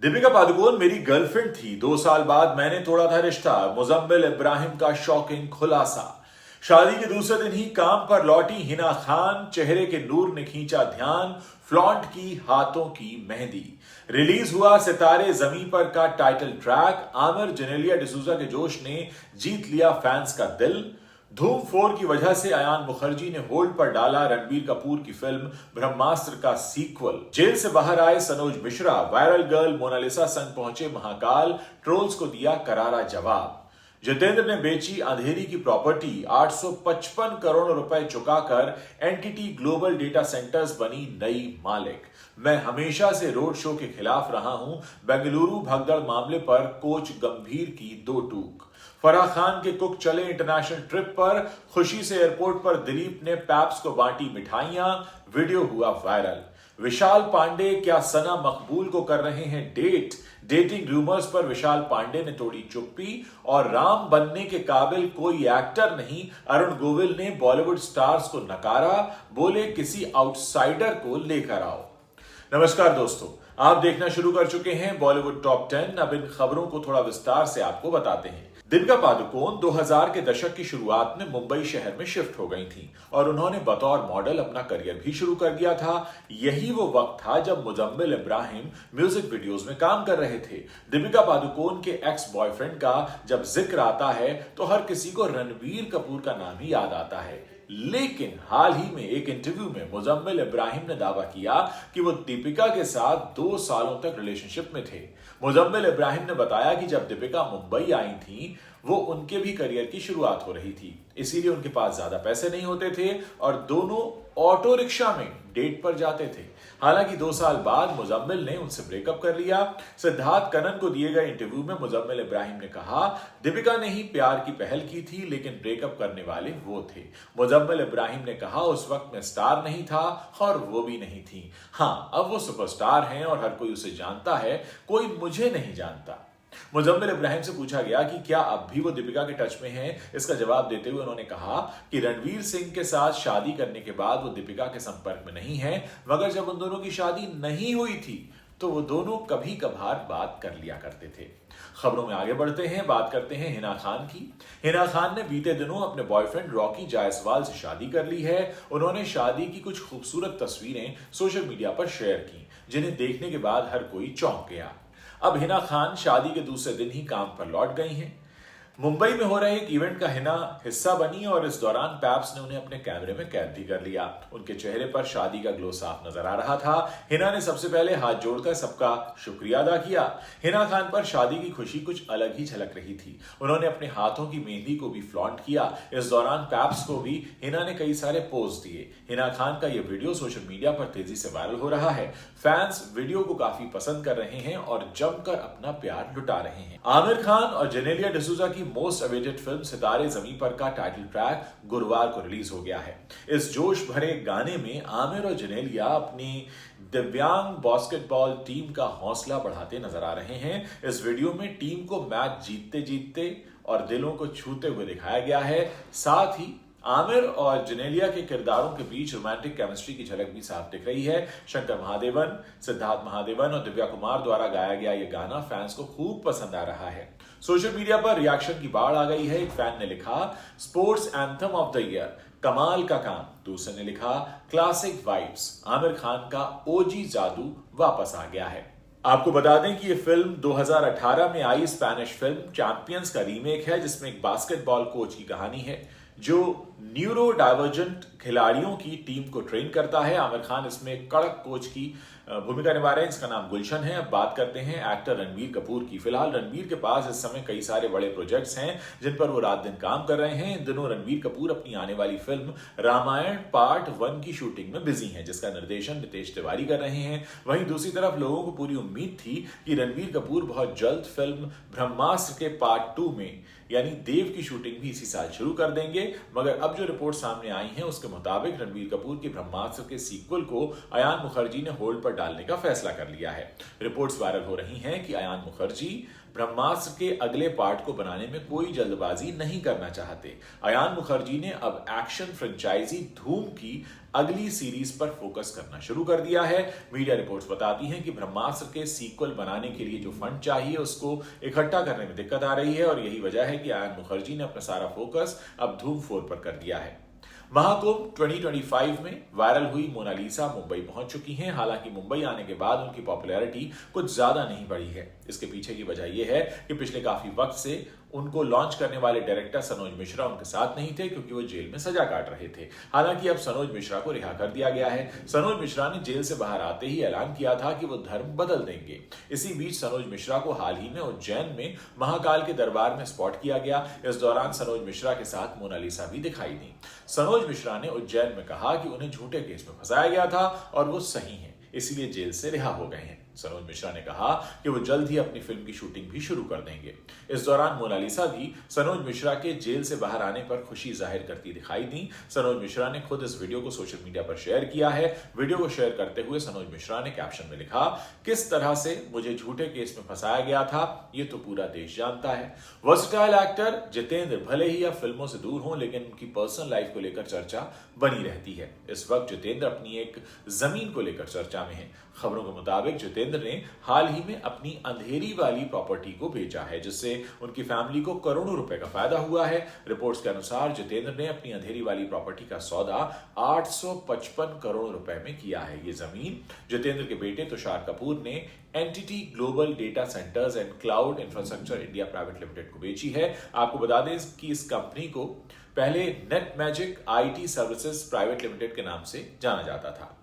दीपिका पादुकोण मेरी गर्लफ्रेंड थी, 2 साल बाद मैंने तोड़ा था रिश्ता। मुजम्मिल इब्राहिम का शॉकिंग खुलासा। शादी के दूसरे दिन ही काम पर लौटी हिना खान, चेहरे के नूर ने खींचा ध्यान, फ्लॉन्ट की हाथों की मेहंदी। रिलीज हुआ सितारे जमी पर का टाइटल ट्रैक। आमिर जेनेलिया डिसूजा के जोश ने जीत लिया फैंस का दिल। धूम 4 की वजह से अयान मुखर्जी ने होल्ड पर डाला रणबीर कपूर की फिल्म ब्रह्मास्त्र का सीक्वल। जेल से बाहर आए सनोज मिश्रा, वायरल गर्ल मोनालिसा संग पहुंचे महाकाल, ट्रोल्स को दिया करारा जवाब। जितेंद्र ने बेची अंधेरी की प्रॉपर्टी, 855 करोड़ रुपए चुकाकर एनटीटी ग्लोबल डेटा सेंटर्स बनी नई मालिक। मैं हमेशा से रोड शो के खिलाफ रहा हूं, बेंगलुरु भगदड़ मामले पर कोच गंभीर की दो टूक। फराह खान के कुक चले इंटरनेशनल ट्रिप पर, खुशी से एयरपोर्ट पर दिलीप ने पैप्स को बांटी मिठाइयां, वीडियो हुआ वायरल। विशाल पांडे क्या सना मकबूल को कर रहे हैं डेट? डेटिंग रूमर्स पर विशाल पांडे ने तोड़ी चुप्पी और राम बनने के काबिल कोई एक्टर नहीं, अरुण गोविल ने बॉलीवुड स्टार्स को नकारा, बोले किसी आउटसाइडर को लेकर आओ। नमस्कार दोस्तों, आप देखना शुरू कर चुके हैं बॉलीवुड टॉप 10। अब इन खबरों को थोड़ा विस्तार से आपको बताते हैं। दीपिका पादुकोण 2000 के दशक की शुरुआत में मुंबई शहर में शिफ्ट हो गई थी और उन्होंने बतौर मॉडल अपना करियर भी शुरू कर दिया था। यही वो वक्त था जब मुजम्मिल इब्राहिम म्यूजिक वीडियोस में काम कर रहे थे। दीपिका पादुकोण के एक्स बॉयफ्रेंड का जब जिक्र आता है तो हर किसी को रणबीर कपूर का नाम ही याद आता है। लेकिन हाल ही में एक इंटरव्यू में मुजम्मिल इब्राहिम ने दावा किया कि वो दीपिका के साथ 2 सालों तक रिलेशनशिप में थे। मुजम्मिल इब्राहिम ने बताया कि जब दीपिका मुंबई आई थी, वो उनके भी करियर की शुरुआत हो रही थी, इसीलिए उनके पास ज्यादा पैसे नहीं होते थे और दोनों ऑटो रिक्शा में डेट पर जाते थे। हालांकि 2 साल बाद मुजम्मिल ने उनसे ब्रेकअप कर लिया। सिद्धार्थ कनन को दिए गए इंटरव्यू में मुजम्मिल इब्राहिम ने कहा, दीपिका ने ही प्यार की पहल की थी, लेकिन ब्रेकअप करने वाले वो थे। मुजम्मिल इब्राहिम ने कहा, उस वक्त मैं स्टार नहीं था और वो भी नहीं थी। हाँ, अब वो सुपरस्टार हैं और हर कोई उसे जानता है, कोई मुझे नहीं जानता। मुजम्मिल इब्राहिम से पूछा गया कि क्या अब भी वो दीपिका के टच में हैं। इसका जवाब देते हुए उन्होंने कहा कि रणवीर सिंह के साथ शादी करने के बाद वो दीपिका के संपर्क में नहीं है, मगर जब उन दोनों की शादी नहीं हुई थी तो वो दोनों कभी कभार बात कर लिया करते थे। खबरों में आगे बढ़ते हैं, बात करते हैं हिना खान की। हिना खान ने बीते दिनों अपने बॉयफ्रेंड रॉकी जायसवाल से शादी कर ली है। उन्होंने शादी की कुछ खूबसूरत तस्वीरें सोशल मीडिया पर शेयर की, जिन्हें देखने के बाद हर कोई चौंक गया। अब हिना खान शादी के दूसरे दिन ही काम पर लौट गई हैं। मुंबई में हो रहे एक इवेंट का हिना हिस्सा बनी और इस दौरान पैप्स ने उन्हें अपने कैमरे में कैद भी कर लिया। उनके चेहरे पर शादी का ग्लो साफ नजर आ रहा था। हिना ने सबसे पहले हाथ जोड़कर सबका शुक्रिया अदा किया। हिना खान पर शादी की खुशी कुछ अलग ही झलक रही थी। उन्होंने अपने हाथों की मेहंदी को भी फ्लॉन्ट किया। इस दौरान पैप्स को भी हिना ने कई सारे पोज दिए। हिना खान का यह वीडियो सोशल मीडिया पर तेजी से वायरल हो रहा है। फैंस वीडियो को काफी पसंद कर रहे हैं और जमकर अपना प्यार लुटा रहे हैं। आमिर खान और जेनेलिया डिसूजा की मोस्ट अवेटेड फिल्म सितारे जमी पर का टाइटल ट्रैक गुरुवार को रिलीज हो गया है। इस जोश भरे गाने में आमिर और जेनेलिया अपनी दिव्यांग बास्केटबॉल टीम का हौसला बढ़ाते नजर आ रहे हैं। इस वीडियो में टीम को मैच जीतते जीतते और दिलों को छूते हुए दिखाया गया है। साथ ही आमिर और जेनेलिया के किरदारों के बीच रोमांटिक केमिस्ट्री की झलक भी साफ दिख रही है। शंकर महादेवन, सिद्धार्थ महादेवन और दिव्या कुमार द्वारा गाया गया ये गाना फैंस को खूब पसंद आ रहा है। सोशल मीडिया पर रिएक्शन की बाढ़ आ गई है। एक फैन ने लिखा, sports anthem of the year, कमाल का काम। दूसरे ने लिखा, क्लासिक वाइब्स, आमिर खान का ओजी जादू वापस आ गया है। आपको बता दें कि यह फिल्म 2018 में आई स्पेनिश फिल्म चैंपियंस का रीमेक है, जिसमें एक बास्केटबॉल कोच की कहानी है जो न्यूरो डाइवर्जेंट खिलाड़ियों की टीम को ट्रेन करता है। आमिर खान इसमें कड़क कोच की भूमिका निभा रहे हैं। इसका नाम गुलशन है। अब बात करते हैं एक्टर रणबीर कपूर की। फिलहाल रणबीर के पास इस समय कई सारे बड़े प्रोजेक्ट्स हैं जिन पर वो रात दिन काम कर रहे हैं। इन दिनों रणबीर कपूर अपनी आने वाली फिल्म रामायण पार्ट 1 की शूटिंग में बिजी हैं, जिसका निर्देशन नितेश तिवारी कर रहे हैं। वहीं दूसरी तरफ लोगों को पूरी उम्मीद थी कि रणबीर कपूर बहुत जल्द फिल्म ब्रह्मास्त्र के पार्ट 2 में यानी देव की शूटिंग भी इसी साल शुरू कर देंगे, मगर अब जो रिपोर्ट सामने आई है उसके मुताबिक रणबीर कपूर के ब्रह्मास्त्र के सीक्वल को अयान मुखर्जी ने होल्ड पर डालने का फैसला कर लिया है। रिपोर्ट्स वायरल हो रही हैं कि अयान मुखर्जी ब्रह्मास्त्र के अगले पार्ट को बनाने में कोई जल्दबाजी नहीं करना चाहते। अयान मुखर्जी ने अब एक्शन फ्रेंचाइजी धूम की अगली सीरीज पर फोकस करना शुरू कर दिया है। मीडिया रिपोर्ट्स बताती हैं कि ब्रह्मास्त्र के सीक्वल बनाने के लिए जो फंड चाहिए उसको इकट्ठा करने में दिक्कत आ रही है और यही वजह है कि अयान मुखर्जी ने अपना सारा फोकस अब धूम 4 पर कर दिया है। महाकुंभ 2025 में वायरल हुई मोनालिसा मुंबई पहुंच चुकी हैं। हालांकि मुंबई आने के बाद उनकी पॉपुलैरिटी कुछ ज्यादा नहीं बढ़ी है। इसके पीछे की वजह यह है कि पिछले काफी वक्त से उनको लॉन्च करने वाले डायरेक्टर सनोज मिश्रा उनके साथ नहीं थे क्योंकि वो जेल में सजा काट रहे थे। हालांकि अब सनोज मिश्रा को रिहा कर दिया गया है। सनोज मिश्रा ने जेल से बाहर आते ही ऐलान किया था कि वो धर्म बदल देंगे। इसी बीच सनोज मिश्रा को हाल ही में उज्जैन में महाकाल के दरबार में स्पॉट किया गया। इस दौरान सनोज मिश्रा के साथ मोनालिसा भी दिखाई दी। सनोज मिश्रा ने उज्जैन में कहा कि उन्हें झूठे केस में फंसाया गया था और वो सही हैं, इसलिए जेल से रिहा हो गए हैं। सनोज मिश्रा ने कहा कि वो जल्द ही अपनी फिल्म की शूटिंग भी शुरू कर देंगे। इस दौरान मोनालिसा भी सनोज मिश्रा के जेल से बाहर आने पर खुशी जाहिर करती दिखाई दी। सनोज मिश्रा ने खुद इस वीडियो को सोशल मीडिया पर शेयर किया है। वीडियो को शेयर करते हुए सनोज मिश्रा ने कैप्शन में लिखा, किस तरह से मुझे झूठे केस में फंसाया गया था ये तो पूरा देश जानता है। वर्सटाइल एक्टर जितेंद्र भले ही अब फिल्मों से दूर हों लेकिन उनकी पर्सनल लाइफ को लेकर चर्चा बनी रहती है। इस वक्त जितेंद्र अपनी एक जमीन को लेकर चर्चा में है। खबरों के मुताबिक जितेंद्र ने हाल ही में अपनी अंधेरी वाली प्रॉपर्टी को बेचा है जिससे उनकी फैमिली को करोड़ों रुपए का फायदा हुआ है। रिपोर्ट्स के अनुसार जितेंद्र ने अपनी अंधेरी वाली प्रॉपर्टी का सौदा 855 करोड़ रुपए में किया है। ये जमीन जितेंद्र के बेटे तुषार कपूर ने entity global data centres and cloud infrastructure India private limited को बेची है। आपको बता दें कि इस कंपनी को पहले net magic IT services private limited के नाम से जाना जाता था।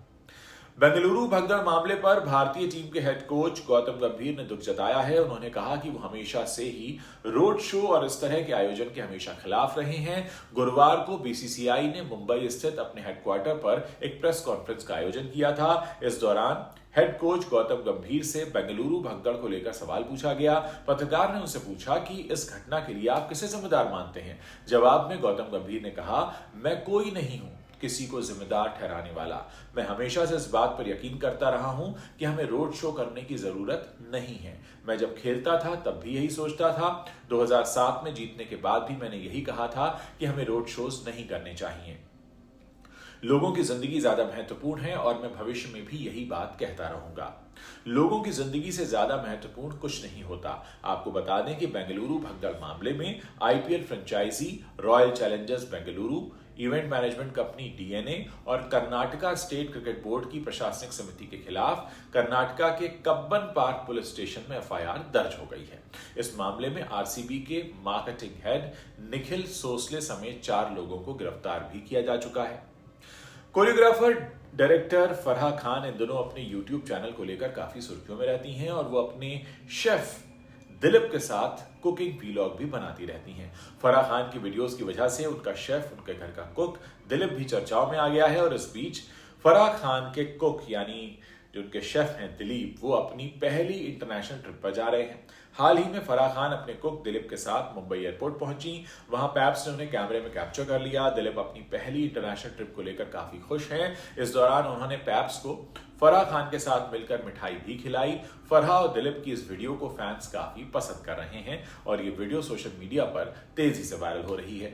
बेंगलुरु भगदड़ मामले पर भारतीय टीम के हेड कोच गौतम गंभीर ने दुख जताया है। उन्होंने कहा कि वो हमेशा से ही रोड शो और इस तरह के आयोजन के हमेशा खिलाफ रहे हैं। गुरुवार को बीसीसीआई ने मुंबई स्थित अपने हेडक्वार्टर पर एक प्रेस कॉन्फ्रेंस का आयोजन किया था। इस दौरान हेड कोच गौतम गंभीर से बेंगलुरु भगदड़ को लेकर सवाल पूछा गया। पत्रकार ने उनसे पूछा कि इस घटना के लिए आप किसे जिम्मेदार मानते हैं। जवाब में गौतम गंभीर ने कहा, मैं कोई नहीं हूं किसी को जिम्मेदार ठहराने वाला। मैं हमेशा से इस बात पर यकीन करता रहा हूं कि हमें रोड शो करने की जरूरत नहीं है। मैं जब खेलता था तब भी यही सोचता था। 2007 में जीतने के बाद भी मैंने यही कहा था कि हमें रोड शोज नहीं करने चाहिए। लोगों की जिंदगी ज्यादा महत्वपूर्ण है और मैं भविष्य में भी यही बात कहता रहूंगा। लोगों की जिंदगी से ज्यादा महत्वपूर्ण कुछ नहीं होता। आपको बता दें कि बेंगलुरु भगदड़ मामले में IPL franchise royal challengers Bengaluru, event management company DNA और कर्नाटका स्टेट क्रिकेट बोर्ड की प्रशासनिक समिति के खिलाफ कर्नाटका के कब्बन पार्क पुलिस स्टेशन में एफआईआर दर्ज हो गई है। इस मामले में आरसीबी के मार्केटिंग हेड निखिल सोसले समेत 4 लोगों को गिरफ्तार भी किया जा चुका है। कोरियोग्राफर डायरेक्टर फराह खान इन दिनों अपने यूट्यूब चैनल को लेकर काफी सुर्खियों में रहती हैं और वो अपने शेफ दिलीप के साथ कुकिंग वीलॉग भी बनाती रहती हैं। फराह खान की वीडियोस की वजह से उनका शेफ, उनके घर का कुक दिलीप भी चर्चाओं में आ गया है और इस बीच फराह खान के कुक यानी जो उनके शेफ हैं दिलीप, वो अपनी पहली इंटरनेशनल ट्रिप पर जा रहे हैं। हाल ही में फराह खान अपने कुक दिलीप के साथ मुंबई एयरपोर्ट पहुंची। वहां पैप्स ने उन्हें कैमरे में कैप्चर कर लिया। दिलीप अपनी पहली इंटरनेशनल ट्रिप को लेकर काफी खुश हैं। इस दौरान उन्होंने पैप्स को फराह खान के साथ मिलकर मिठाई भी खिलाई। फराह और दिलीप की इस वीडियो को फैंस काफी पसंद कर रहे हैं और ये वीडियो सोशल मीडिया पर तेजी से वायरल हो रही है।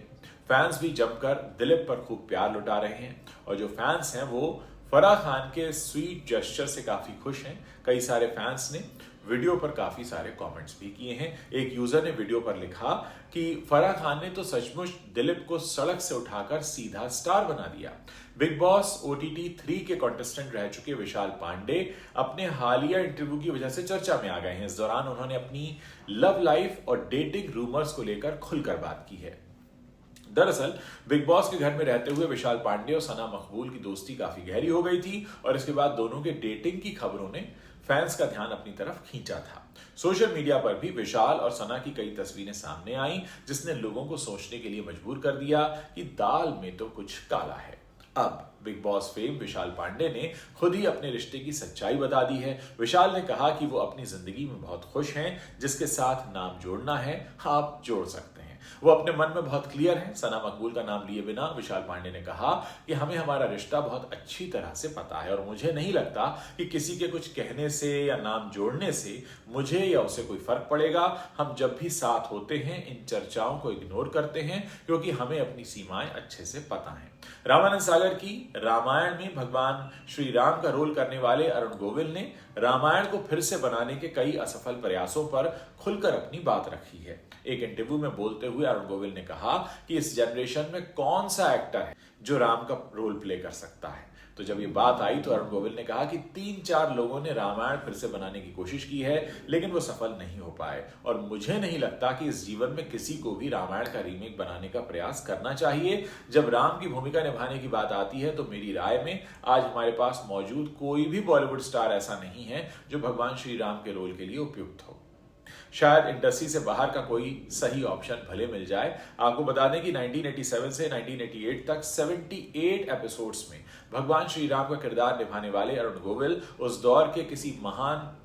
फैंस भी जमकर दिलीप पर खूब प्यार लुटा रहे हैं और जो फैंस हैं वो फराह खान के स्वीट जेस्चर से काफी खुश हैं। कई सारे फैंस ने वीडियो पर काफी सारे कमेंट्स भी किए हैं। एक यूजर ने वीडियो पर लिखा कि फराह खान ने तो सचमुच दिलीप को सड़क से उठाकर सीधा स्टार बना दिया। बिग बॉस OTT 3 के कॉन्टेस्टेंट रह चुके विशाल पांडे अपने हालिया इंटरव्यू की वजह से चर्चा में आ गए हैं। इस दौरान उन्होंने अपनी लव लाइफ और डेटिंग रूमर्स को लेकर खुलकर बात की है। दरअसल बिग बॉस के घर में रहते हुए विशाल पांडे और सना मकबूल की दोस्ती काफी गहरी हो गई थी और इसके बाद दोनों के डेटिंग की खबरों ने फैंस का ध्यान अपनी तरफ खींचा था। सोशल मीडिया पर भी विशाल और सना की कई तस्वीरें सामने आईं जिसने लोगों को सोचने के लिए मजबूर कर दिया कि दाल में तो कुछ काला है। अब बिग बॉस फेम विशाल पांडे ने खुद ही अपने रिश्ते की सच्चाई बता दी है। विशाल ने कहा कि वो अपनी जिंदगी में बहुत खुश हैं, जिसके साथ नाम जोड़ना है आप जोड़ सकते हैं। वो अपने मन में बहुत क्लियर हैं। सना मकबूल का नाम लिए बिना विशाल पांडे ने कहा कि हमें हमारा रिश्ता बहुत अच्छी तरह से पता है और मुझे नहीं लगता कि किसी के कुछ कहने से या नाम जोड़ने से मुझे या उसे कोई फर्क पड़ेगा। हम जब भी साथ होते हैं इन चर्चाओं को इग्नोर करते हैं क्योंकि हमें अपनी सीमाएं अच्छे से पता हैं। रामानंद सागर की रामायण में भगवान श्री राम का रोल करने वाले अरुण गोविल ने रामायण को फिर से बनाने के कई असफल प्रयासों पर खुलकर अपनी बात रखी है। एक इंटरव्यू में बोलते हुए अरुण गोविल ने कहा कि इस जनरेशन में कौन सा एक्टर है जो राम का रोल प्ले कर सकता है। तो जब ये बात आई तो अरुण गोविल ने कहा कि 3-4 लोगों ने रामायण फिर से बनाने की कोशिश की है लेकिन वो सफल नहीं हो पाए और मुझे नहीं लगता कि इस जीवन में किसी को भी रामायण का रीमेक बनाने का प्रयास करना चाहिए। जब राम की भूमिका निभाने की बात आती है तो मेरी राय में आज हमारे पास मौजूद कोई भी बॉलीवुड स्टार ऐसा नहीं है जो भगवान श्री राम के रोल के लिए उपयुक्त हो। शायद इंडस्ट्री से बाहर का कोई सही ऑप्शन भले मिल जाए। आपको बता दें कि 1987 से 1988 तक 78 एपिसोड्स में भगवान श्री राम का किरदार निभाने वाले अरुण गोविल उस दौर के किसी महान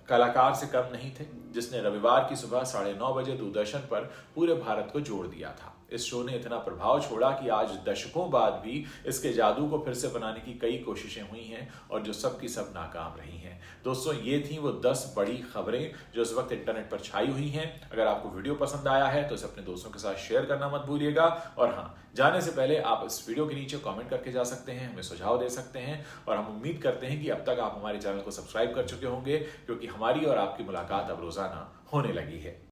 कलाकार से कम नहीं थे जिसने रविवार की सुबह 9:30 बजे दूरदर्शन पर पूरे भारत को जोड़ दिया था। इस शो ने इतना प्रभाव छोड़ा कि आज दशकों बाद भी इसके जादू को फिर से बनाने की कई कोशिशें हुई हैं और जो सब की सब नाकाम रही हैं। दोस्तों, ये थी वो 10 बड़ी खबरें जो इस वक्त इंटरनेट पर छाई हुई हैं। अगर आपको वीडियो पसंद आया है तो इसे अपने दोस्तों के साथ शेयर करना मत भूलिएगा। और हाँ, जाने से पहले आप इस वीडियो के नीचे कमेंट करके जा सकते हैं, हमें सुझाव दे सकते हैं और हम उम्मीद करते हैं कि अब तक आप हमारे चैनल को सब्सक्राइब कर चुके होंगे क्योंकि हमारी और आपकी मुलाकात अब रोजाना होने लगी है।